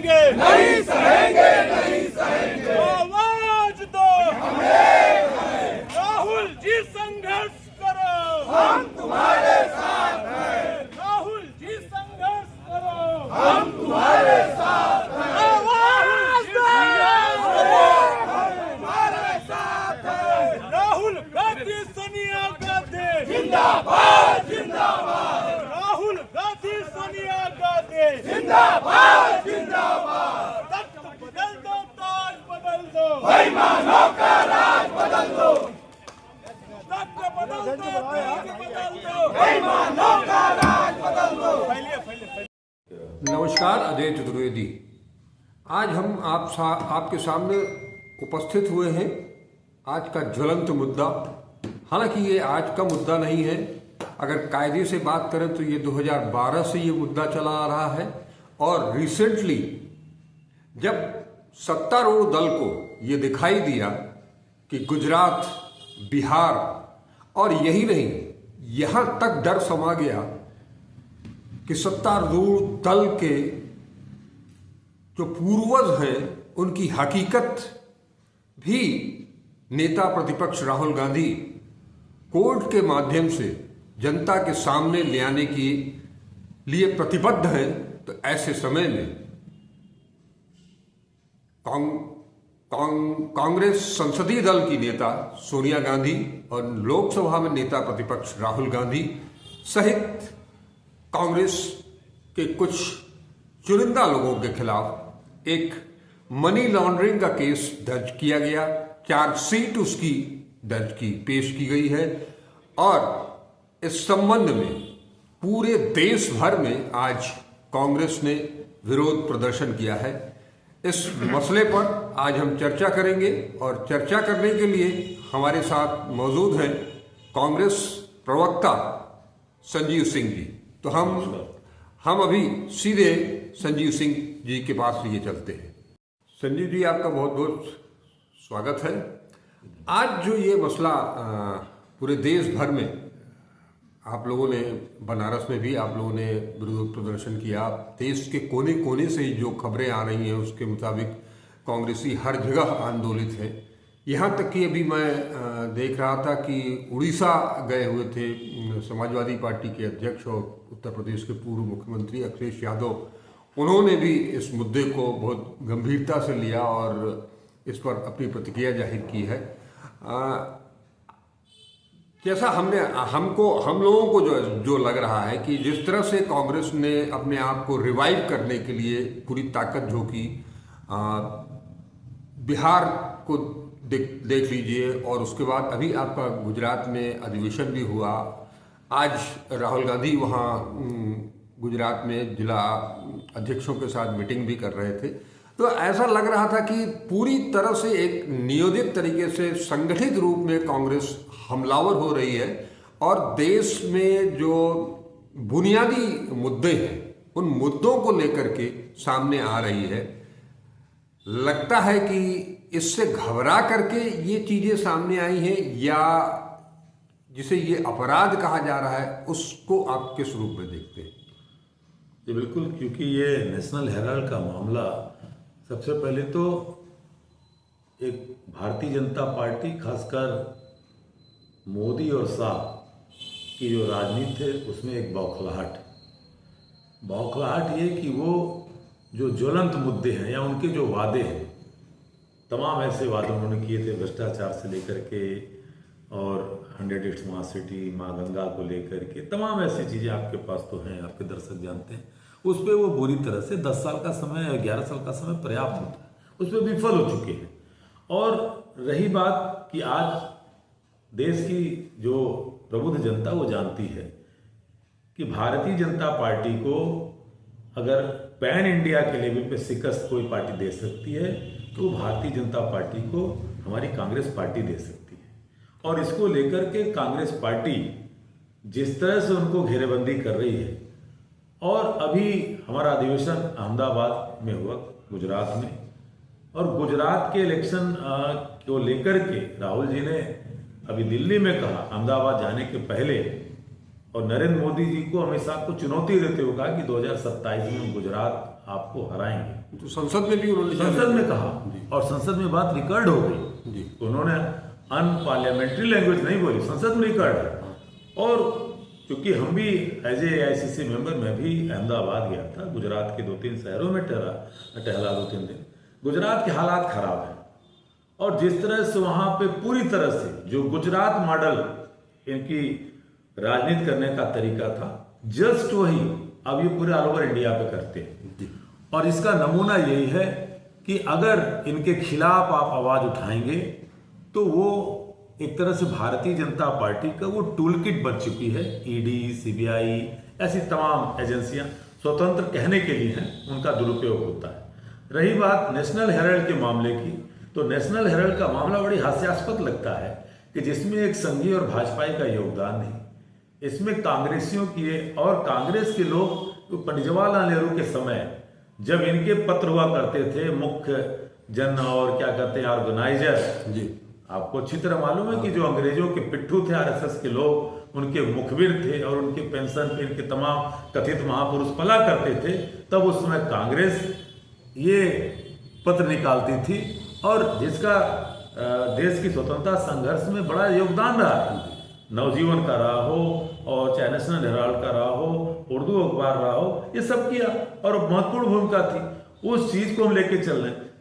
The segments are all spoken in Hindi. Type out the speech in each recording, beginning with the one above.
सहेंगे, नहीं सहेंगे, नहीं सहेंगे। आवाज दो, राहुल जी संघर्ष करो, हम तुम्हारे साथ हैं, राहुल जी संघर्ष करो, हम तुम्हारे साथ हैं, आवाज दो, तुम्हारे साथ हैं। राहुल गांधी सोनिया गांधी जिंदाबाद, जिंदाबाद, राहुल गांधी सोनिया गांधी जिंदाबाद, जिंदाबाद। तख्त बदल दो, ताज बदल दो, बेईमानों का राज बदल दो, तख्त बदल दो, ताज बदल दो, बेईमानों का राज बदल दो। नमस्कार, अजय चतुर्वेदी। आज हम आपके सामने उपस्थित हुए हैं आज का ज्वलंत मुद्दा। हालांकि ये आज का मुद्दा नहीं है, अगर कायदे से बात करें तो ये 2012 से ये मुद्दा चला आ रहा है। और रिसेंटली जब सत्तारूढ़ दल को ये दिखाई दिया कि गुजरात, बिहार और यही नहीं, यहां तक डर समा गया कि सत्तारूढ़ दल के जो पूर्वज हैं उनकी हकीकत भी नेता प्रतिपक्ष राहुल गांधी कोर्ट के माध्यम से जनता के सामने ले आने के लिए प्रतिबद्ध हैं। तो ऐसे समय में कांग्रेस संसदीय दल की नेता सोनिया गांधी और लोकसभा में नेता प्रतिपक्ष राहुल गांधी सहित कांग्रेस के कुछ चुनिंदा लोगों के खिलाफ एक मनी लॉन्ड्रिंग का केस दर्ज किया गया, चार्जशीट उसकी पेश की गई है। और इस संबंध में पूरे देश भर में आज कांग्रेस ने विरोध प्रदर्शन किया है। इस मसले पर आज हम चर्चा करेंगे और चर्चा करने के लिए हमारे साथ मौजूद हैं कांग्रेस प्रवक्ता संजीव सिंह जी। तो हम अभी सीधे संजीव सिंह जी के पास लिए चलते हैं। संजीव जी, आपका बहुत बहुत स्वागत है। आज जो ये मसला पूरे देश भर में आप लोगों ने, बनारस में भी आप लोगों ने विरोध प्रदर्शन किया, देश के कोने कोने से जो खबरें आ रही हैं उसके मुताबिक कांग्रेसी हर जगह आंदोलित है। यहाँ तक कि अभी मैं देख रहा था कि उड़ीसा गए हुए थे समाजवादी पार्टी के अध्यक्ष और उत्तर प्रदेश के पूर्व मुख्यमंत्री अखिलेश यादव, उन्होंने भी इस मुद्दे को बहुत गंभीरता से लिया और इस पर अपनी प्रतिक्रिया जाहिर की है। जैसा हम लोगों को जो लग रहा है कि जिस तरह से कांग्रेस ने अपने आप को रिवाइव करने के लिए पूरी ताकत झोंकी, बिहार को देख लीजिए, और उसके बाद अभी आपका गुजरात में अधिवेशन भी हुआ। आज राहुल गांधी वहाँ गुजरात में जिला अध्यक्षों के साथ मीटिंग भी कर रहे थे। तो ऐसा लग रहा था कि पूरी तरह से एक नियोजित तरीके से संगठित रूप में कांग्रेस हमलावर हो रही है और देश में जो बुनियादी मुद्दे हैं उन मुद्दों को लेकर के सामने आ रही है। लगता है कि इससे घबरा करके ये चीजें सामने आई हैं, या जिसे ये अपराध कहा जा रहा है उसको आप किस रूप में देखते हैं? जी बिल्कुल, क्योंकि ये नेशनल हेराल्ड का मामला सबसे पहले तो एक भारतीय जनता पार्टी, खासकर मोदी और शाह की जो राजनीति है उसमें एक बौखलाहट ये कि वो जो ज्वलंत मुद्दे हैं या उनके जो वादे हैं, तमाम ऐसे वादे उन्होंने किए थे, भ्रष्टाचार से लेकर के और 100 स्मार्ट सिटी, माँ गंगा को लेकर के तमाम ऐसी चीज़ें आपके पास तो हैं, आपके दर्शक जानते हैं। उस पर वो बुरी तरह से 10 साल का समय या 11 साल का समय पर्याप्त होता है, उस पर विफल हो चुके हैं। और रही बात कि आज देश की जो प्रबुद्ध जनता वो जानती है कि भारतीय जनता पार्टी को अगर पैन इंडिया के लेवल पे शिकस्त कोई पार्टी दे सकती है तो भारतीय जनता पार्टी को हमारी कांग्रेस पार्टी दे सकती है। और इसको लेकर के कांग्रेस पार्टी जिस तरह से उनको घेरेबंदी कर रही है, और अभी हमारा अधिवेशन अहमदाबाद में हुआ गुजरात में, और गुजरात के इलेक्शन को लेकर के राहुल जी ने अभी दिल्ली में कहा अहमदाबाद जाने के पहले, और नरेंद्र मोदी जी को, अमित शाह को चुनौती देते हुए कहा कि 2027 में गुजरात आपको हराएंगे। तो संसद में भी उन्होंने संसद में कहा और संसद में बात रिकॉर्ड हो गई। उन्होंने अनपार्लियामेंट्री लैंग्वेज नहीं बोली, संसद में रिकॉर्ड है। और क्योंकि हम भी एज ए AICC मेंबर, मैं भी अहमदाबाद गया था, गुजरात के 2-3 शहरों में टहला 2-3 दिन। गुजरात के हालात खराब हैं और जिस तरह से वहाँ पे पूरी तरह से जो गुजरात मॉडल इनकी राजनीति करने का तरीका था, जस्ट वही अब ये पूरे ऑल ओवर इंडिया पे करते हैं। और इसका नमूना यही है कि अगर इनके खिलाफ आप आवाज उठाएंगे तो वो एक तरह से भारतीय जनता पार्टी का वो टूल किट बन चुकी है। ED, CBI ऐसी तमाम एजेंसियां स्वतंत्र कहने के लिए हैं, उनका दुरुपयोग होता है। रही बात नेशनल हेराल्ड के मामले की, तो नेशनल हेराल्ड का मामला बड़ी हास्यास्पद लगता है कि जिसमें एक संघीय और भाजपाई का योगदान नहीं, इसमें कांग्रेसियों की और कांग्रेस के लोग पंडित जवाहरलाल नेहरू के समय जब इनके पत्र हुआ करते थे, मुख्य जन और क्या कहते हैं ऑर्गेनाइजर जी, आपको अच्छी तरह मालूम है कि जो अंग्रेजों के पिट्ठू थे RSS के लोग, उनके मुखबिर थे और उनके पेंशन पे इनके तमाम कथित महापुरुष पला करते थे, तब उस समय कांग्रेस ये पत्र निकालती थी और जिसका देश की स्वतंत्रता संघर्ष में बड़ा योगदान रहा। नवजीवन का रहा हो और चाहे नेशनल हेराल्ड का रहा हो, उर्दू अखबार रहा हो, ये सब किया और महत्वपूर्ण भूमिका थी। उस चीज को हम लेके चल रहे हैं।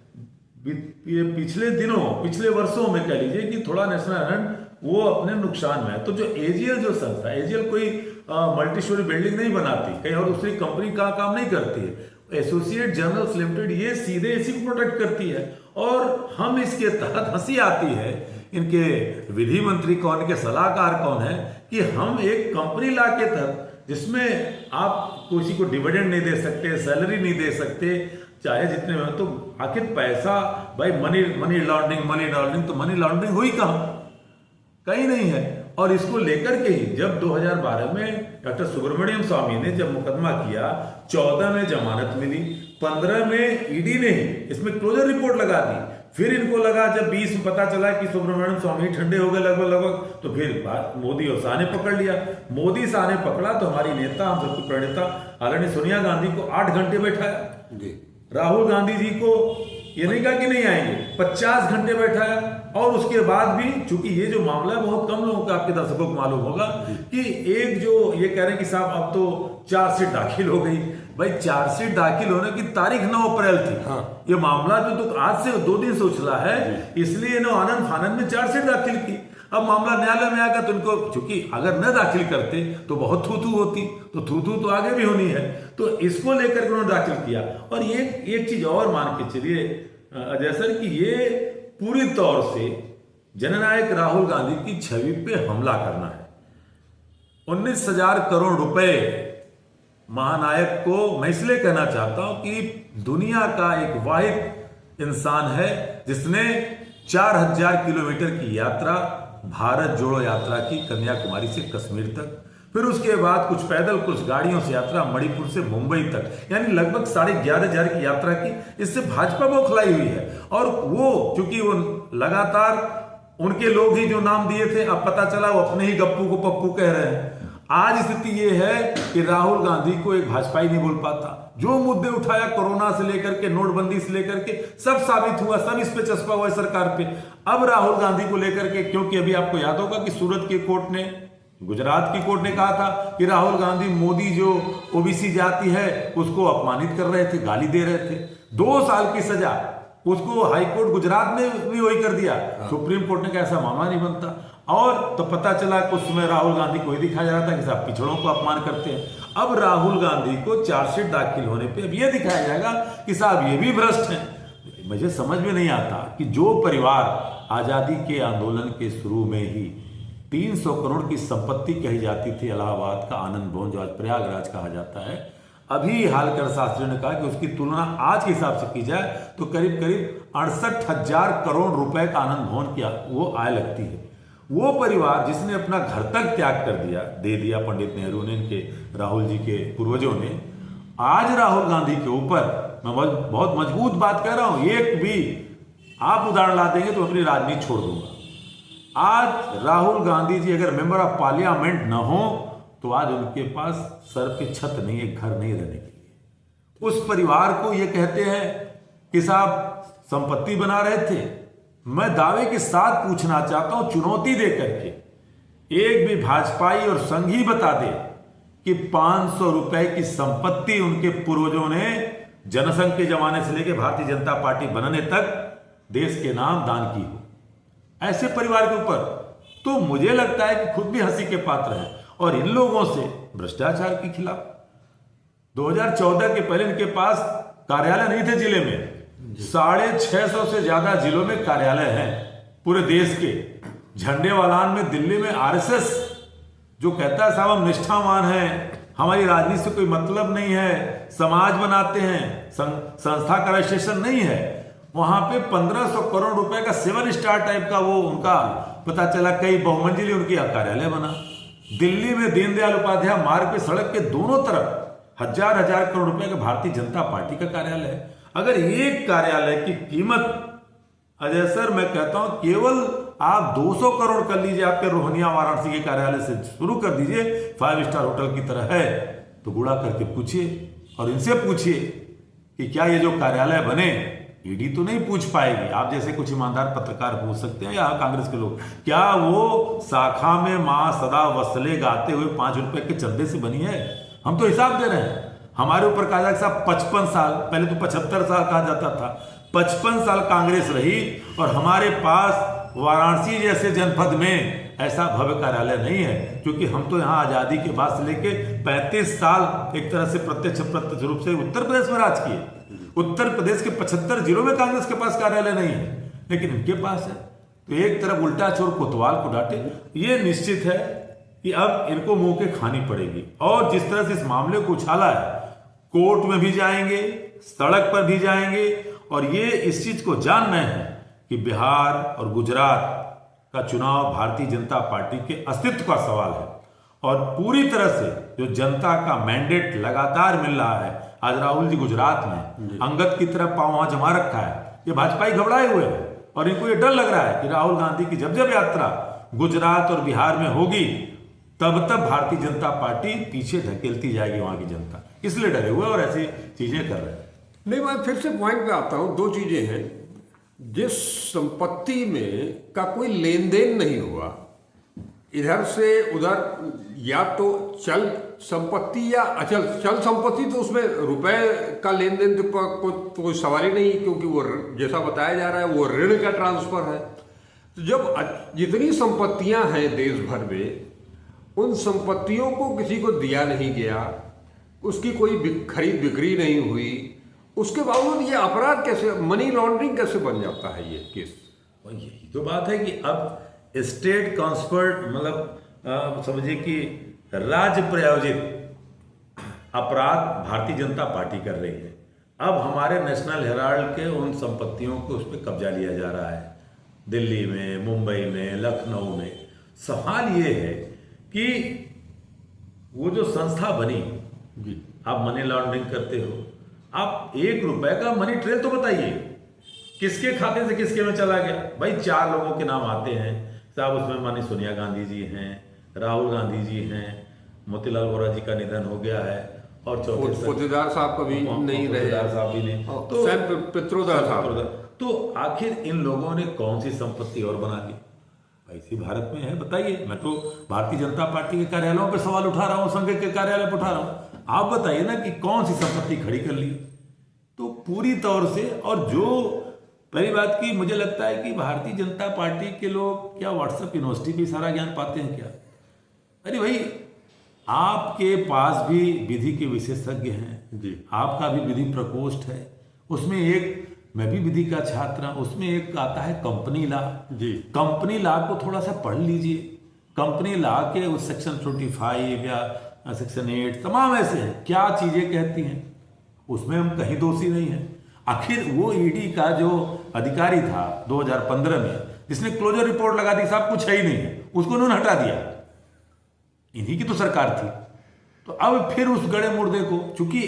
ये पिछले वर्षों में कह लीजिए कि थोड़ा नेशनल हेराल्ड वो अपने नुकसान में है। तो जो AGL जो संस्था, AGL कोई मल्टी स्टोरी बिल्डिंग नहीं बनाती, कहीं और दूसरी कंपनी का काम नहीं करती है। एसोसिएट जर्नल्स लिमिटेड ये सीधे इसी को प्रोटेक्ट करती है और हम इसके तहत हंसी आती है, इनके विधि मंत्री कौन, इनके सलाहकार कौन है, कि हम एक कंपनी लॉ के तहत जिसमें आप किसी को डिविडेंड नहीं दे सकते, सैलरी नहीं दे सकते, चाहे जितने में, तो आखिर पैसा भाई मनी लॉन्ड्रिंग तो मनी लॉन्ड्रिंग हुई कहाँ? कहीं नहीं है। और इसको लेकर के ही जब 2012 में डॉक्टर सुब्रमण्यम स्वामी ने जब मुकदमा किया, 14 में जमानत मिली, 15 में ED ने इसमें क्लोजर रिपोर्ट लगा दी। फिर इनको लगा जब 20 में पता चला कि सुब्रमण्यम स्वामी ठंडे हो गए लगभग, तो फिर बात मोदी और शाह ने पकड़ लिया। मोदी शाह ने पकड़ा तो हमारी नेता, हम सबकी प्रणेता आदरणीय सोनिया गांधी को 8 घंटे बैठाया। राहुल गांधी जी को ये नहीं कहा कि नहीं आएंगे, 50 घंटे बैठाया। और उसके बाद भी, चूंकि ये जो मामला है बहुत कम लोगों का, आपके दर्शकों को मालूम होगा कि एक जो ये कह रहे हैं कि साहब अब तो चार्जशीट दाखिल हो गई। भाई चार्जशीट दाखिल होने की तारीख 9 अप्रैल थी। ये मामला तो आज से 2 दिन से उछला है, इसलिए इन्होंने आनंद फानंद में चार्जशीट दाखिल की। अब मामला न्यायालय में आएगा तो इनको, चूंकि अगर न दाखिल करते तो बहुत थू होती, तो थू तो आगे भी होनी है, तो इसको लेकर उन्होंने दाखिल किया। और ये एक चीज और मान के चलिए अजय सर कि ये पूरी तौर से जननायक राहुल गांधी की छवि पे हमला करना है। 19,000 करोड़ रुपए महानायक को मैं इसलिए कहना चाहता हूं कि दुनिया का एक वाहिद इंसान है जिसने 4,000 किलोमीटर की यात्रा, भारत जोड़ो यात्रा की, कन्याकुमारी से कश्मीर तक, फिर उसके बाद कुछ पैदल कुछ गाड़ियों से यात्रा मणिपुर से मुंबई तक, यानी लगभग 11,500 की यात्रा की। इससे भाजपा बौखलाई हुई है। और वो चूंकि वो लगातार उनके लोग ही जो नाम दिए थे, अब पता चला वो अपने ही गप्पू को पप्पू कह रहे हैं। आज स्थिति ये है कि राहुल गांधी को एक भाजपाई नहीं बोल पाता। जो मुद्दे उठाया कोरोना से लेकर के, नोटबंदी से लेकर के, सब साबित हुआ, सब इस पे चस्पा हुआ है सरकार पे। अब राहुल गांधी को लेकर के, क्योंकि अभी आपको याद होगा कि सूरत की कोर्ट ने, गुजरात की कोर्ट ने कहा था कि राहुल गांधी मोदी जो OBC जाति है उसको अपमानित कर रहे थे, गाली दे रहे थे। 2 साल की सजा उसको हाईकोर्ट गुजरात ने भी वही कर दिया। सुप्रीम कोर्ट ने कहा ऐसा मामला नहीं बनता। और तो पता चला कि उस समय राहुल गांधी को ही दिखाया जा रहा था कि साहब पिछड़ों को अपमान करते हैं। अब राहुल गांधी को चार्जशीट दाखिल होने पे अब यह दिखाया जाएगा कि साहब ये भी भ्रष्ट हैं। मुझे समझ में नहीं आता कि जो परिवार आजादी के आंदोलन के शुरू में ही 300 करोड़ की संपत्ति कही जाती थी, इलाहाबाद का आनंद भवन जो आज प्रयागराज कहा जाता है, अभी हालकर शास्त्री ने कहा कि उसकी तुलना आज के हिसाब से की जाए तो करीब 68,000 करोड़ रुपए का आनंद भवन की वो आय लगती है। वो परिवार जिसने अपना घर तक त्याग कर दिया, दे दिया पंडित नेहरू ने, इनके राहुल जी के पूर्वजों ने, आज राहुल गांधी के ऊपर, मैं बहुत मजबूत बात कह रहा हूं, एक भी आप उदाहरण ला देंगे तो अपनी राजनीति छोड़ दूंगा। आज राहुल गांधी जी अगर मेंबर ऑफ पार्लियामेंट न हो तो आज उनके पास सर पे छत नहीं है, घर नहीं रहने के लिए। उस परिवार को ये कहते हैं कि साहब संपत्ति बना रहे थे। मैं दावे के साथ पूछना चाहता हूं, चुनौती दे करके एक भी भाजपाई और संघी बता दे कि 500 रुपए की संपत्ति उनके पूर्वजों ने जनसंघ के जमाने से लेकर भारतीय जनता पार्टी बनने तक देश के नाम दान की हो, ऐसे परिवार के ऊपर तो मुझे लगता है कि खुद भी हंसी के पात्र हैं। और इन लोगों से भ्रष्टाचार के खिलाफ 2014 के पहले इनके पास कार्यालय नहीं थे जिले में, 650 से ज्यादा जिलों में कार्यालय हैं पूरे देश के। झंडेवालान में दिल्ली में आरएसएस जो कहता है साहब हम निष्ठावान हैं, हमारी राजनीति से कोई मतलब नहीं है, समाज बनाते हैं, संस्था का रजिस्ट्रेशन नहीं है, वहां पे 1500 करोड़ रुपए का 7 स्टार टाइप का वो उनका पता चला, कई बहुमंजिली उनकी कार्यालय बना। दिल्ली में दीनदयाल उपाध्याय मार्ग पे सड़क के दोनों तरफ हजार करोड़ रुपए का भारतीय जनता पार्टी का कार्यालय है। अगर एक कार्यालय की कीमत अजय सर मैं कहता हूं केवल आप 200 करोड़ कर लीजिए, आपके रोहनिया वाराणसी के कार्यालय से शुरू कर दीजिए, 5 स्टार होटल की तरह है, तो गुणा करके पूछिए और इनसे पूछिए कि क्या ये जो कार्यालय बने ईडी तो नहीं पूछ पाएगी, आप जैसे कुछ ईमानदार पत्रकार पूछ सकते हैं, यहाँ कांग्रेस के लोग, क्या वो शाखा में मां सदा वसले गाते हुए 5 रुपए के चंदे से बनी है? हम तो हिसाब दे रहे हैं। हमारे ऊपर कहा जाए साहब 55 साल, पहले तो 75 साल कहा जाता था, 55 साल कांग्रेस रही और हमारे पास वाराणसी जैसे जनपद में ऐसा भव्य कार्यालय नहीं है, क्योंकि हम तो यहाँ आजादी के बाद से लेके 35 साल एक तरह से प्रत्यक्ष रूप से उत्तर प्रदेश में राज किए। उत्तर प्रदेश के 75 जिलों में कांग्रेस के पास कार्यालय नहीं है, लेकिन इनके पास है। तो एक तरफ उल्टा चोर कोतवाल को डांटे, ये निश्चित है कि अब इनको मुंह के खानी पड़ेगी। और जिस तरह से इस मामले को उछाला है, कोर्ट में भी जाएंगे, सड़क पर भी जाएंगे, और ये इस चीज को जान रहे हैं कि बिहार और गुजरात का चुनाव भारतीय जनता पार्टी के अस्तित्व का सवाल है। और पूरी तरह से जो जनता का मैंडेट लगातार मिल रहा है, आज राहुल जी गुजरात में अंगद की तरफ पांव वहां जमा रखा है, ये भाजपाई घबराए हुए हैं और इनको ये डर लग रहा है कि राहुल गांधी की जब जब यात्रा गुजरात और बिहार में होगी तब तब भारतीय जनता पार्टी पीछे धकेलती जाएगी वहां की जनता, इसलिए डरे हुए और ऐसी चीजें कर रहे हैं। नहीं, मैं फिर से पॉइंट पे आता हूं। 2 चीजें हैं, जिस संपत्ति में का कोई लेन देन नहीं हुआ, इधर से उधर, या तो चल संपत्ति या अचल। चल संपत्ति तो उसमें रुपए का लेन देन तो कोई सवाल ही नहीं, क्योंकि वो जैसा बताया जा रहा है वो ऋण का ट्रांसफर है। तो जब जितनी संपत्तियां हैं देश भर में, उन संपत्तियों को किसी को दिया नहीं गया, उसकी कोई खरीद बिक्री नहीं हुई, उसके बावजूद ये अपराध कैसे, मनी लॉन्ड्रिंग कैसे बन जाता है ये केस? यही तो बात है कि अब स्टेट कॉन्सपर्ट, मतलब समझिए कि राज्य प्रायोजित अपराध भारतीय जनता पार्टी कर रही है। अब हमारे नेशनल हेराल्ड के उन संपत्तियों को उस पर कब्जा लिया जा रहा है, दिल्ली में, मुंबई में, लखनऊ में। सवाल ये है कि वो जो संस्था बनी, आप मनी लॉन्ड्रिंग करते हो, आप 1 रुपए का मनी ट्रेल तो बताइए, किसके खाते से किसके में चला गया? भाई 4 लोगों के नाम आते हैं साहब, उसमें मानी सोनिया गांधी जी हैं, राहुल गांधी जी हैं, मोतीलाल वोरा जी का निधन हो गया है, और पोतेदार साहब कभी नहीं रहे, साहब भी नहीं, तो पित्रोदा साहब। तो आखिर इन लोगों ने कौन सी संपत्ति और बना ली? ऐसी भारत में है, बताइए। मैं तो भारतीय जनता पार्टी के कार्यालयों पे सवाल उठा रहा हूं, संघ के कार्यालय पे उठा रहा हूं, आप बताइए ना कि कौन सी संपत्ति खड़ी कर ली? तो पूरी तौर से, और जो पहली बात की मुझे लगता है कि भारतीय जनता पार्टी के लोग क्या व्हाट्सएप यूनिवर्सिटी भी सारा ज्ञान पाते हैं क्या? अरे भाई, आपके पास भी विधि के विशेषज्ञ हैं जी, आपका भी विधि प्रकोष्ठ है, उसमें एक, मैं भी विधि का छात्र हूं, उसमें एक आता है कंपनी लॉ जी। कंपनी लॉ को थोड़ा सा पढ़ लीजिए। कंपनी लॉ के उस सेक्शन 45 या सेक्शन 8 तमाम ऐसे हैं, क्या चीजें कहती हैं, उसमें हम कहीं दोषी नहीं हैं। आखिर वो ईडी का जो अधिकारी था 2015 में, जिसने क्लोजर रिपोर्ट लगा दी, साहब कुछ है ही नहीं, उसको उन्होंने हटा दिया, इन्हीं की तो सरकार थी। तो अब फिर उस गड़े मुर्दे को, चूंकि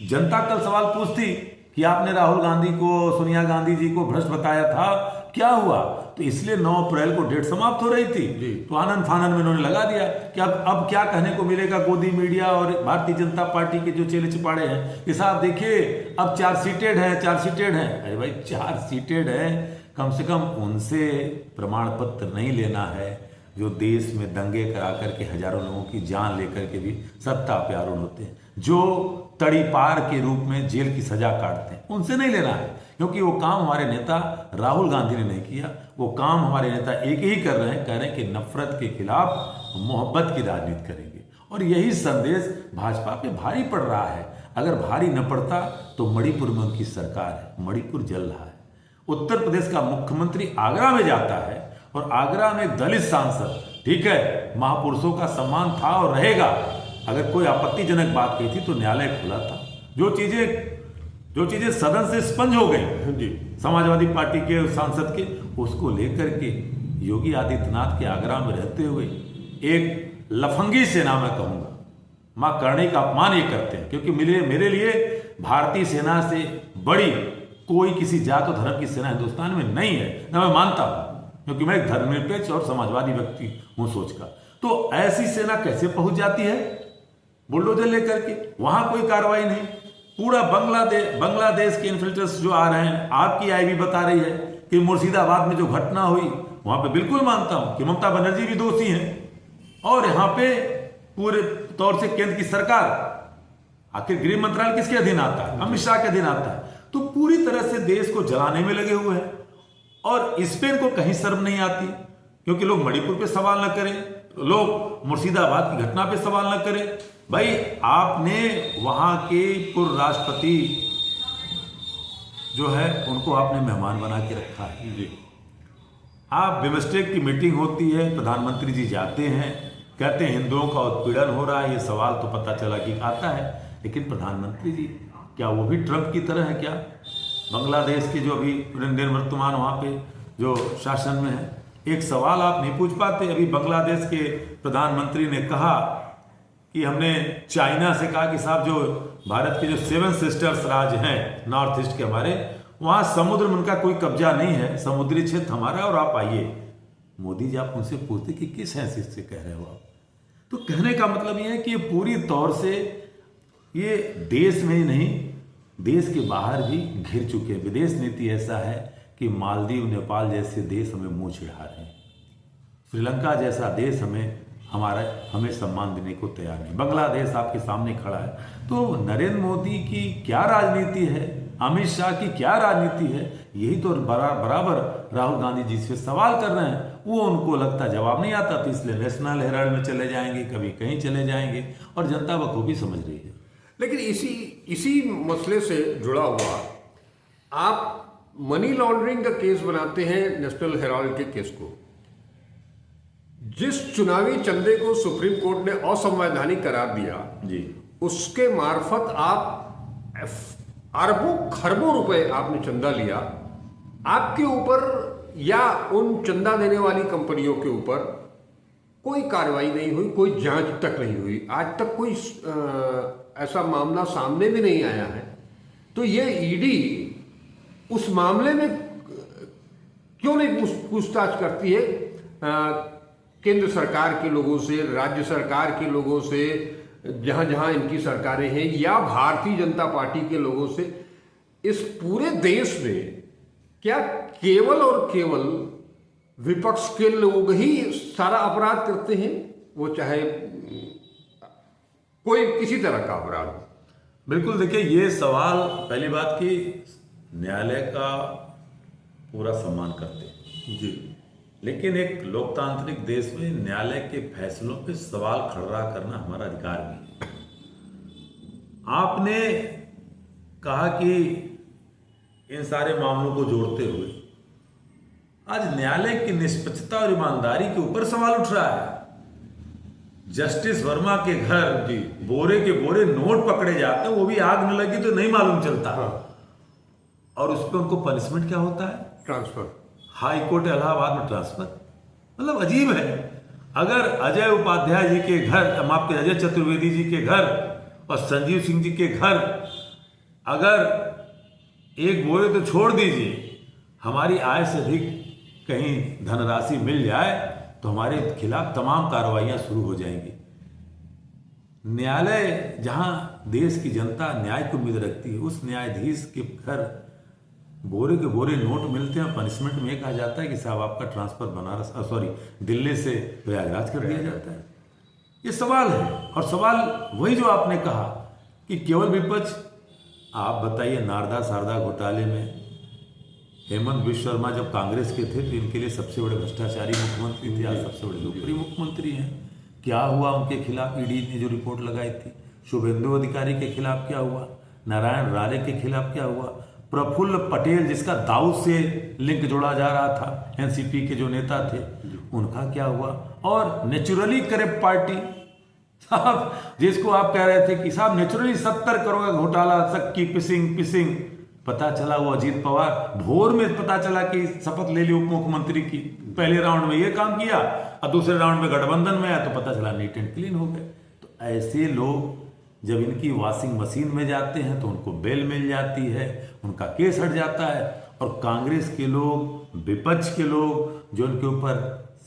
जनता कल सवाल पूछती कि आपने राहुल गांधी को, सोनिया गांधी जी को भ्रष्ट बताया था, क्या हुआ? तो इसलिए 9 अप्रैल को डेट समाप्त हो रही थी, तो आनंद फानन में इन्होंने लगा दिया कि अब क्या कहने को मिलेगा गोदी मीडिया और भारतीय जनता पार्टी के जो चेले चिपाड़े हैं कि साहब देखिए अब 4 सीटेड हैं। अरे भाई 4 सीटेड हैं, कम से कम उनसे प्रमाण पत्र नहीं लेना है जो देश में दंगे करा करके हजारों लोगों की जान लेकर के भी सत्ता पे आरूढ़ होते हैं, जो तड़ीपार के रूप में जेल की सजा काटते हैं, उनसे नहीं लेना है। क्योंकि वो काम हमारे नेता राहुल गांधी ने नहीं किया, वो काम हमारे नेता एक ही कर रहे हैं, कह रहे हैं कि नफरत के खिलाफ मोहब्बत की राजनीति करेंगे। और यही संदेश भाजपा पे भारी पड़ रहा है। अगर भारी न पड़ता तो मणिपुर में उनकी सरकार है, मणिपुर जल रहा है। उत्तर प्रदेश का मुख्यमंत्री आगरा में जाता है और आगरा में दलित सांसद, ठीक है, महापुरुषों का सम्मान था और रहेगा, अगर कोई आपत्तिजनक बात कही थी तो न्यायालय खुला था। जो चीजें सदन से स्पंज हो गई जी, समाजवादी पार्टी के सांसद के, उसको लेकर के योगी आदित्यनाथ के आगरा में रहते हुए एक लफंगी सेना में कहूंगा, मां करणी का अपमान ये करते हैं। क्योंकि मेरे लिए भारतीय सेना से बड़ी कोई किसी जात और धर्म की सेना हिंदुस्तान में नहीं है, ना मैं मानता हूं, क्योंकि मैं एक धर्मनिरपेक्ष और समाजवादी व्यक्ति हूं सोच का। तो ऐसी सेना कैसे पहुंच जाती है बुलडोजर लेकर के? वहां कोई कार्रवाई नहीं। पूरा बांग्लादेश के इन्फिल्ट्रेट्स जो आ रहे हैं, आपकी आईबी बता रही है कि मुर्शिदाबाद में जो घटना हुई, वहां पे बिल्कुल मानता हूं कि ममता बनर्जी भी दोषी हैं, और यहां पे पूरे तौर से केंद्र की सरकार, आखिर गृह मंत्रालय किसके अधीन आता है? अमित शाह के अधीन आता है। तो पूरी तरह से देश को जलाने में लगे हुए हैं, और इस पे इनको कहीं शर्म नहीं आती, क्योंकि लोग मणिपुर पे सवाल न करें, लोग मुर्शिदाबाद की घटना पे सवाल न करें। भाई आपने वहां के पूर्व राष्ट्रपति जो है उनको आपने मेहमान बना के रखा है जी। आप बिमस्टेक की मीटिंग होती है, प्रधानमंत्री जी जाते हैं, कहते हैं हिंदुओं का उत्पीड़न हो रहा है, ये सवाल तो पता चला कि आता है, लेकिन प्रधानमंत्री जी क्या वो भी ट्रंप की तरह है क्या? बांग्लादेश के जो अभी निर्वर्तमान वहाँ पे जो शासन में है, एक सवाल आप नहीं पूछ पाते। अभी बांग्लादेश के प्रधानमंत्री ने कहा कि हमने चाइना से कहा कि साहब जो भारत के जो 7 सिस्टर्स राज्य हैं नॉर्थ ईस्ट के हमारे, वहाँ समुद्र में उनका कोई कब्जा नहीं है, समुद्री क्षेत्र हमारा, और आप आइए। मोदी जी आप उनसे पूछते कि किस हैसियत से कह रहे हो आप? तो कहने का मतलब ये है कि पूरी तौर से ये देश में ही नहीं, देश के बाहर भी घिर चुके हैं। विदेश नीति ऐसा है कि मालदीव, नेपाल जैसे देश हमें मुंह चिढ़ा रहे हैं, श्रीलंका जैसा देश हमें सम्मान देने को तैयार नहीं, बांग्लादेश आपके सामने खड़ा है। तो नरेंद्र मोदी की क्या राजनीति है, अमित शाह की क्या राजनीति है, यही तो बराबर राहुल गांधी जी से सवाल कर रहे हैं। वो उनको लगता जवाब नहीं आता, तो इसलिए नेशनल हेराल्ड में चले जाएंगे, कभी कहीं चले जाएंगे, और जनता बखूबी समझ रही है। लेकिन इसी मसले से जुड़ा हुआ आप मनी लॉन्ड्रिंग का केस बनाते हैं, नेशनल हेराल्ड के केस को। जिस चुनावी चंदे को सुप्रीम कोर्ट ने असंवैधानिक करार दिया जी, उसके मार्फत आप अरबों खरबों रुपए आपने चंदा लिया, आपके ऊपर या उन चंदा देने वाली कंपनियों के ऊपर कोई कार्रवाई नहीं हुई, कोई जांच तक नहीं हुई, आज तक कोई ऐसा मामला सामने भी नहीं आया है। तो ये ईडी उस मामले में क्यों नहीं पूछताछ करती है केंद्र सरकार के लोगों से, राज्य सरकार के लोगों से, जहां जहां इनकी सरकारें हैं, या भारतीय जनता पार्टी के लोगों से? इस पूरे देश में क्या केवल और केवल विपक्ष के लोग ही सारा अपराध करते हैं, वो चाहे कोई किसी तरह का अपराध हो? बिल्कुल। देखिए, ये सवाल पहली बात की न्यायालय का पूरा सम्मान करते हैं जी, लेकिन एक लोकतांत्रिक देश में न्यायालय के फैसलों पे सवाल खड़ा करना हमारा अधिकार भी है। आपने कहा कि इन सारे मामलों को जोड़ते हुए आज न्यायालय की निष्पक्षता और ईमानदारी के ऊपर सवाल उठ रहा है। जस्टिस वर्मा के घर बोरे के बोरे नोट पकड़े जाते हैं, वो भी आग न लगी तो नहीं मालूम चलता। और उस पर उनको पनिशमेंट क्या होता है? ट्रांसफर। हाई कोर्ट इलाहाबाद में ट्रांसफर। मतलब अजीब है। अगर अजय उपाध्याय जी के घर, माफ के अजय चतुर्वेदी जी के घर और संजीव सिंह जी के घर अगर एक बोरे तो छोड़ दीजिए, हमारी आय से अधिक कहीं धनराशि मिल जाए तो हमारे खिलाफ तमाम कार्रवाइयां शुरू हो जाएंगी। न्यायालय जहां देश की जनता न्याय को उम्मीद रखती है, उस न्यायाधीश के घर बोरे के बोरे नोट मिलते हैं, पनिशमेंट में कहा जाता है कि साहब आपका ट्रांसफर दिल्ली से प्रयागराज कर दिया जाता है। ये सवाल है, और सवाल वही जो आपने कहा कि केवल विपक्ष। आप बताइए, नारदा शारदा घोटाले में हेमंत बिश्व शर्मा जब कांग्रेस के थे तो इनके लिए सबसे बड़े भ्रष्टाचारी मुख्यमंत्री थे, आज सबसे बड़े लोकप्रिय मुख्यमंत्री हैं। क्या हुआ उनके खिलाफ? ईडी ने जो रिपोर्ट लगाई थी। शुभेंदु अधिकारी के खिलाफ क्या हुआ? नारायण राणे के खिलाफ क्या हुआ? प्रफुल्ल पटेल जिसका दाऊद से लिंक जोड़ा जा रहा था, एनसीपी के जो नेता थे, उनका क्या हुआ? और नेचुरली करप्ट पार्टी साहब, जिसको आप कह रहे थे कि साहब नेचुरली 70 करोड़ का घोटाला, सबकी पिसिंग, पता चला वो अजीत पवार भोर में पता चला कि शपथ ले ली उप मुख्यमंत्री की। पहले राउंड में ये काम किया और दूसरे राउंड में गठबंधन में आया तो पता चला नीट एंड क्लीन हो गए। तो ऐसे लोग जब इनकी वॉशिंग मशीन में जाते हैं तो उनको बेल मिल जाती है, उनका केस हट जाता है। और कांग्रेस के लोग, विपक्ष के लोग जो उनके ऊपर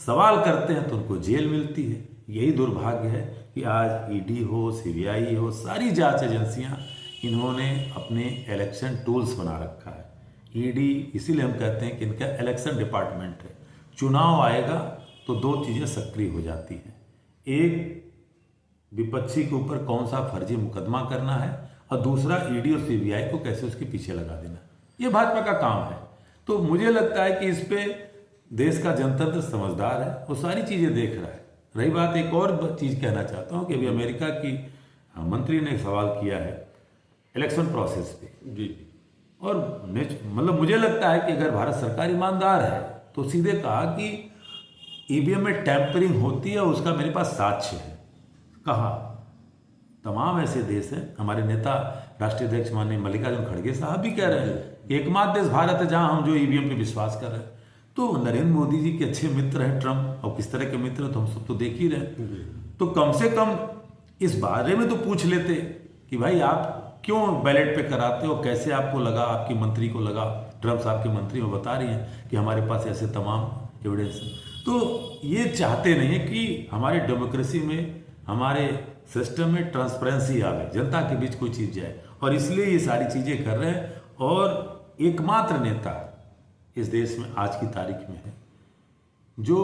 सवाल करते हैं तो उनको जेल मिलती है। यही दुर्भाग्य है कि आज ईडी हो, सीबीआई हो, सारी जांच एजेंसियां इन्होंने अपने इलेक्शन टूल्स बना रखा है। ईडी इसीलिए हम कहते हैं कि इनका इलेक्शन डिपार्टमेंट है। चुनाव आएगा तो दो चीजें सक्रिय हो जाती हैं, एक विपक्षी के ऊपर कौन सा फर्जी मुकदमा करना है, और दूसरा ईडी और सीबीआई को कैसे उसके पीछे लगा देना। ये भाजपा का काम है। तो मुझे लगता है कि इस पे देश का जनतंत्र समझदार है, वो सारी चीजें देख रहा है। रही बात, एक और चीज कहना चाहता हूं कि अभी अमेरिका की मंत्री ने सवाल किया है इलेक्शन प्रोसेस पे जी, और मतलब मुझे लगता है कि अगर भारत सरकार ईमानदार है तो सीधे कहा कि ईवीएम में टैंपरिंग होती है, उसका मेरे पास साक्ष्य है। कहा तमाम ऐसे देश हैं, हमारे नेता राष्ट्रीय अध्यक्ष माननीय मल्लिकार्जुन खड़गे साहब भी कह रहे हैं कि एकमात्र देश भारत है जहां हम जो ईवीएम पे विश्वास कर रहे हैं। तो नरेंद्र मोदी जी के अच्छे मित्र हैं ट्रंप, और किस तरह के मित्र हैं तो हम सब तो देख ही रहे। तो कम से कम इस बारे में तो पूछ लेते कि भाई आप क्यों बैलेट पे कराते हो, कैसे आपको लगा, आपकी मंत्री को लगा, ट्रंप साहब की मंत्री में बता रही हैं कि हमारे पास ऐसे तमाम एविडेंस हैं। तो ये चाहते नहीं है कि हमारे डेमोक्रेसी में, हमारे सिस्टम में ट्रांसपेरेंसी आवे, जनता के बीच कोई चीज जाए, और इसलिए ये सारी चीजें कर रहे हैं। और एकमात्र नेता इस देश में आज की तारीख में है जो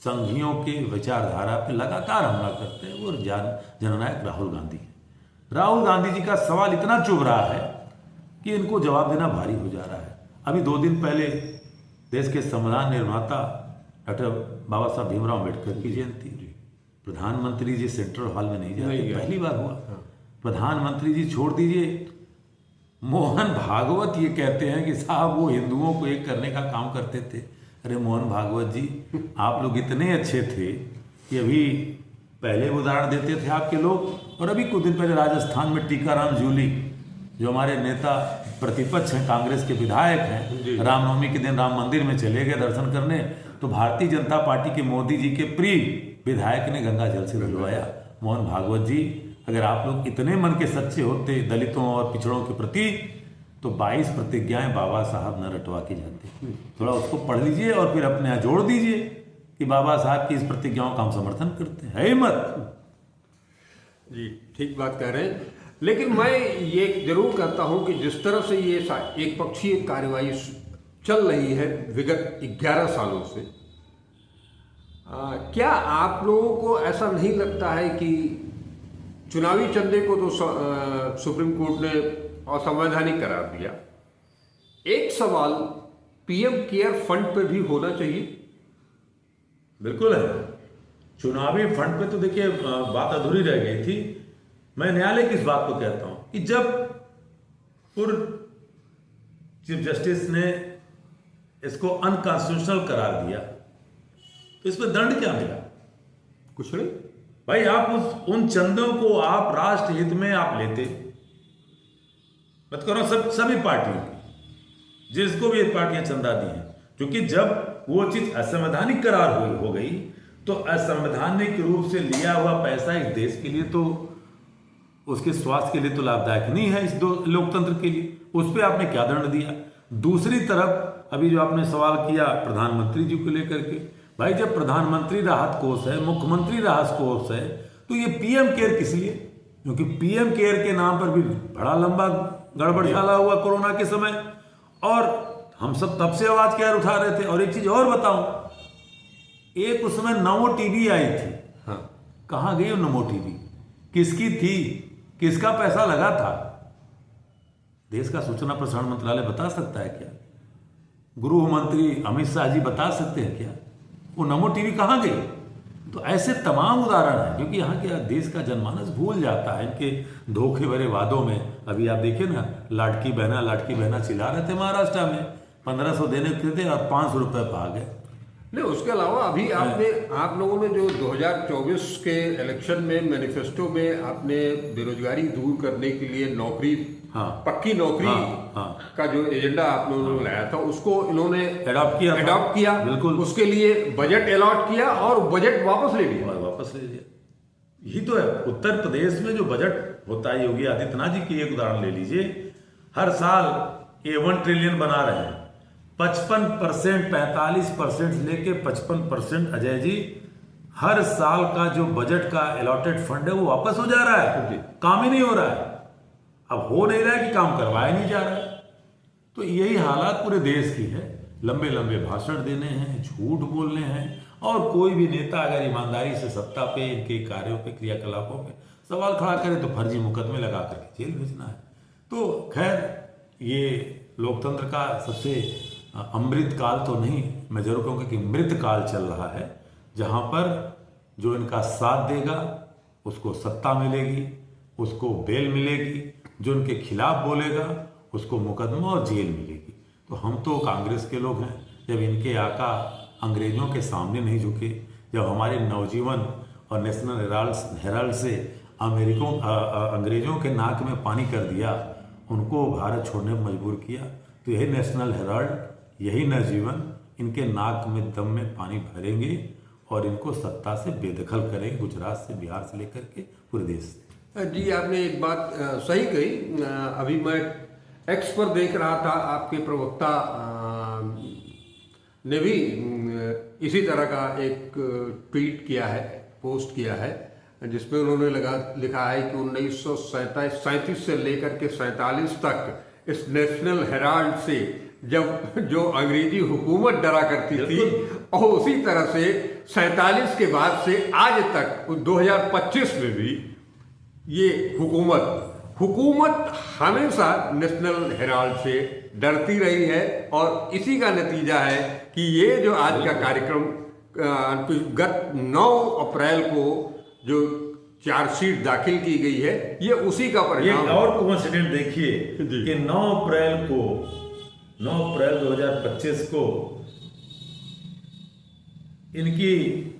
संघियों के विचारधारा पे लगातार हमला करते हैं, वो जननायक राहुल गांधी है। राहुल गांधी जी का सवाल इतना चुभ रहा है कि इनको जवाब देना भारी हो जा रहा है। अभी 2 दिन पहले देश के संविधान निर्माता डॉक्टर बाबा साहब भीमराव अम्बेडकर की जयंती, प्रधानमंत्री जी सेंट्रल हॉल में नहीं जाते, पहली बार हुआ। प्रधानमंत्री जी छोड़ दीजिए, मोहन भागवत ये कहते हैं कि साहब वो हिंदुओं को एक करने का काम करते थे। अरे मोहन भागवत जी, आप लोग इतने अच्छे थे कि अभी पहले उदाहरण देते थे आपके लोग, और अभी कुछ दिन पहले राजस्थान में टीकाराम जूली जो हमारे नेता प्रतिपक्ष हैं, कांग्रेस के विधायक हैं, रामनवमी के दिन राम मंदिर में चले गए दर्शन करने, तो भारतीय जनता पार्टी के मोदी जी के प्रिय विधायक ने गंगा जल से धुलवाया। मोहन भागवत जी, अगर आप लोग इतने मन के सच्चे होते दलितों और पिछड़ों के प्रति, तो 22 प्रतिज्ञाएं बाबा साहब न रटवा के जाते। थोड़ा उसको पढ़ लीजिए और फिर अपने यहाँ जोड़ दीजिए कि बाबा साहब की इस प्रतिज्ञाओं का हम समर्थन करते हैं। है मत जी, ठीक बात कह रहे हैं। लेकिन मैं ये जरूर कहता हूं कि जिस तरह से ये एक पक्षीय कार्यवाही चल रही है विगत 11 सालों से, क्या आप लोगों को ऐसा नहीं लगता है कि चुनावी चंदे को तो सुप्रीम कोर्ट ने असंवैधानिक करार दिया, एक सवाल पीएम केयर फंड पे भी होना चाहिए? बिल्कुल है। चुनावी फंड पे तो देखिए बात अधूरी रह गई थी। मैं न्यायालय की इस बात को कहता हूं कि जब पूर्व चीफ जस्टिस ने इसको अनकॉन्स्टिट्यूशनल करार दिया तो इसमें दंड क्या मिला? कुछ नहीं भाई। आप उन चंदों को आप राष्ट्र हित में आप लेते, मत करो सभी पार्टियों की, जिसको भी पार्टियां चंदा दी हैं, क्योंकि जब वो चीज असंवैधानिक करार हो गई तो असंवैधानिक रूप से लिया हुआ पैसा इस देश के लिए तो, उसके स्वास्थ्य के लिए तो लाभदायक नहीं है, इस लोकतंत्र के लिए। उस पर आपने क्या दंड दिया? दूसरी तरफ अभी जो आपने सवाल किया प्रधानमंत्री जी को लेकर के, भाई जब प्रधानमंत्री राहत कोष है, मुख्यमंत्री राहत कोष है, तो ये पीएम केयर किस लिए? क्योंकि पीएम केयर के नाम पर भी बड़ा लंबा गड़बड़झाला हुआ कोरोना के समय, और हम सब तब से आवाज क्या उठा रहे थे। और एक चीज और बताऊं, एक उसमें नमो टीवी आई थी, हाँ, कहां गई वो नमो टीवी? किसकी थी? किसका पैसा लगा था? देश का सूचना प्रसारण मंत्रालय बता सकता है क्या? गृह मंत्री अमित शाह जी बता सकते हैं क्या वो नमो टीवी कहां गई? तो ऐसे तमाम उदाहरण हैं, क्योंकि यहाँ के देश का जनमानस भूल जाता है इनके धोखे भरे वादों में। अभी आप देखिए ना, लाडकी बहना चिल्ला रहे थे महाराष्ट्र में, 1500 देने थे और 500 रुपये पा गए। नहीं, उसके अलावा अभी आप लोगों ने जो 2024 के इलेक्शन में मैनिफेस्टो में आपने बेरोजगारी दूर करने के लिए नौकरी, हाँ, पक्की नौकरी, हाँ, का जो एजेंडा आप लोगों ने लाया था, उसको इन्होंने एडॉप्ट किया, बिल्कुल। उसके लिए बजट अलॉट किया और बजट वापस ले लिया। यही तो है उत्तर प्रदेश में जो बजट होता है। योगी आदित्यनाथ जी की एक उदाहरण ले लीजिए, हर साल ये 1 ट्रिलियन बना रहे हैं, 55%, 45% लेके 55%, अजय जी, हर साल का जो बजट का अलॉटेड फंड है वो वापस हो जा रहा है, काम ही नहीं हो रहा है। अब हो नहीं रहा है कि काम करवाया नहीं जा रहा है। तो यही हालात पूरे देश की है। लंबे लंबे भाषण देने हैं, झूठ बोलने हैं, और कोई भी नेता अगर ईमानदारी से सत्ता पे, इनके कार्यों पे, क्रियाकलापों पे सवाल खड़ा करे तो फर्जी मुकदमे लगा करके जेल भेजना है। तो खैर ये लोकतंत्र का सबसे अमृत काल तो नहीं, मैं जरूर कहूँगा कि मृत काल चल रहा है, जहाँ पर जो इनका साथ देगा उसको सत्ता मिलेगी, उसको बेल मिलेगी, जो उनके खिलाफ बोलेगा उसको मुकदमा और जेल मिलेगी। तो हम तो कांग्रेस के लोग हैं, जब इनके आका अंग्रेजों के सामने नहीं झुके, जब हमारे नवजीवन और नेशनल हेराल्ड से अंग्रेजों के नाक में पानी कर दिया, उनको भारत छोड़ने में मजबूर किया, तो यही नेशनल हेराल्ड, यही नवजीवन इनके नाक में दम में पानी भरेंगे और इनको सत्ता से बेदखल करेंगे, गुजरात से, बिहार से लेकर के पूरे देश से। जी, आपने एक बात सही कही। अभी मैं एक्स पर देख रहा था, आपके प्रवक्ता ने भी इसी तरह का एक ट्वीट किया है, पोस्ट किया है, जिसमें उन्होंने लिखा है कि 1937 से लेकर के 47 तक इस नेशनल हेराल्ड से जब जो अंग्रेजी हुकूमत डरा करती थी, और उसी तरह से 47 के बाद से आज तक 2025 में भी ये हुकूमत हमेशा नेशनल हेराल्ड से डरती रही है। और इसी का नतीजा है कि ये जो आज का कार्यक्रम गत 9 अप्रैल को जो चार्जशीट दाखिल की गई है, ये उसी का परिणाम। एक और कोइंसिडेंट देखिए कि 9 अप्रैल 2025 को इनकी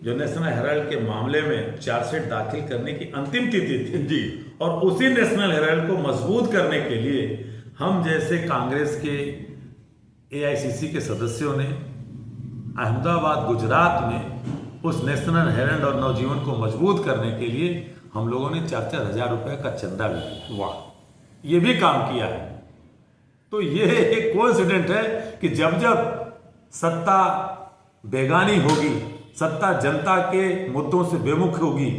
जो नेशनल हेराल्ड के मामले में चार्जशीट दाखिल करने की अंतिम तिथि थी जी। और उसी नेशनल हेराल्ड को मजबूत करने के लिए हम जैसे कांग्रेस के एआईसीसी के सदस्यों ने अहमदाबाद, गुजरात में उस नेशनल हेराल्ड और नवजीवन को मजबूत करने के लिए हम लोगों ने 4-4 हजार रुपए का चंदा भी किया। वाह, ये भी काम किया है। तो ये एक कोइंसिडेंट है कि जब जब सत्ता बेगानी होगी, सत्ता जनता के मुद्दों से बेमुख होगी,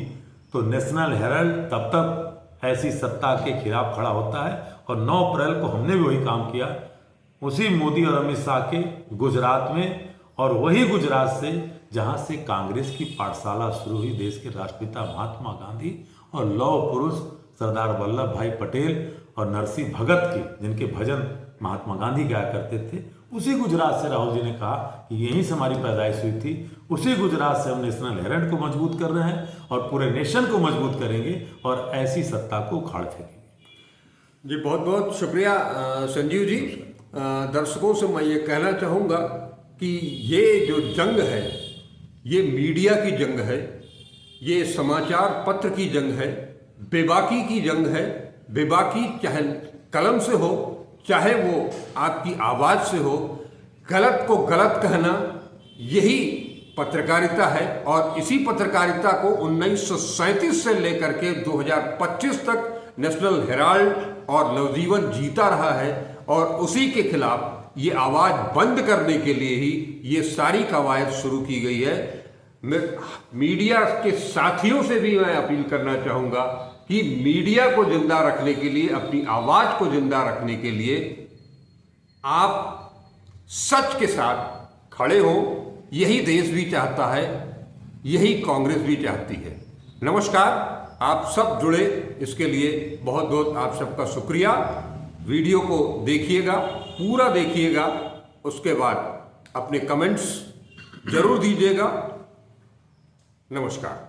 तो नेशनल हेराल्ड तब तक ऐसी सत्ता के खिलाफ खड़ा होता है। और 9 अप्रैल को हमने भी वही काम किया, उसी मोदी और अमित शाह के गुजरात में, और वही गुजरात से जहां से कांग्रेस की पाठशाला शुरू हुई, देश के राष्ट्रपिता महात्मा गांधी और लौह पुरुष सरदार वल्लभ भाई पटेल और नरसिंह भगत के, जिनके भजन महात्मा गांधी गाया करते थे, उसी गुजरात से राहुल जी ने कहा कि यहीं से हमारी पैदाइश हुई थी, उसी गुजरात से हम नेशनल हेराल्ड को मजबूत कर रहे हैं और पूरे नेशन को मजबूत करेंगे और ऐसी सत्ता को उखाड़ फेंकेंगे। जी, बहुत बहुत शुक्रिया संजीव जी। दर्शकों से मैं ये कहना चाहूँगा कि ये जो जंग है, ये मीडिया की जंग है, ये समाचार पत्र की जंग है, बेबाकी की जंग है। बेबाकी चाहे कलम से हो, चाहे वो आपकी आवाज से हो, गलत को गलत कहना, यही पत्रकारिता है। और इसी पत्रकारिता को 1937 से लेकर के 2025 तक नेशनल हेराल्ड और नवजीवन जीता रहा है। और उसी के खिलाफ ये आवाज बंद करने के लिए ही ये सारी कवायद शुरू की गई है। मैं मीडिया के साथियों से भी मैं अपील करना चाहूंगा कि मीडिया को जिंदा रखने के लिए, अपनी आवाज को जिंदा रखने के लिए आप सच के साथ खड़े हो। यही देश भी चाहता है, यही कांग्रेस भी चाहती है। नमस्कार, आप सब जुड़े, इसके लिए बहुत बहुत आप सबका शुक्रिया। वीडियो को देखिएगा, पूरा देखिएगा, उसके बाद अपने कमेंट्स जरूर दीजिएगा। नमस्कार।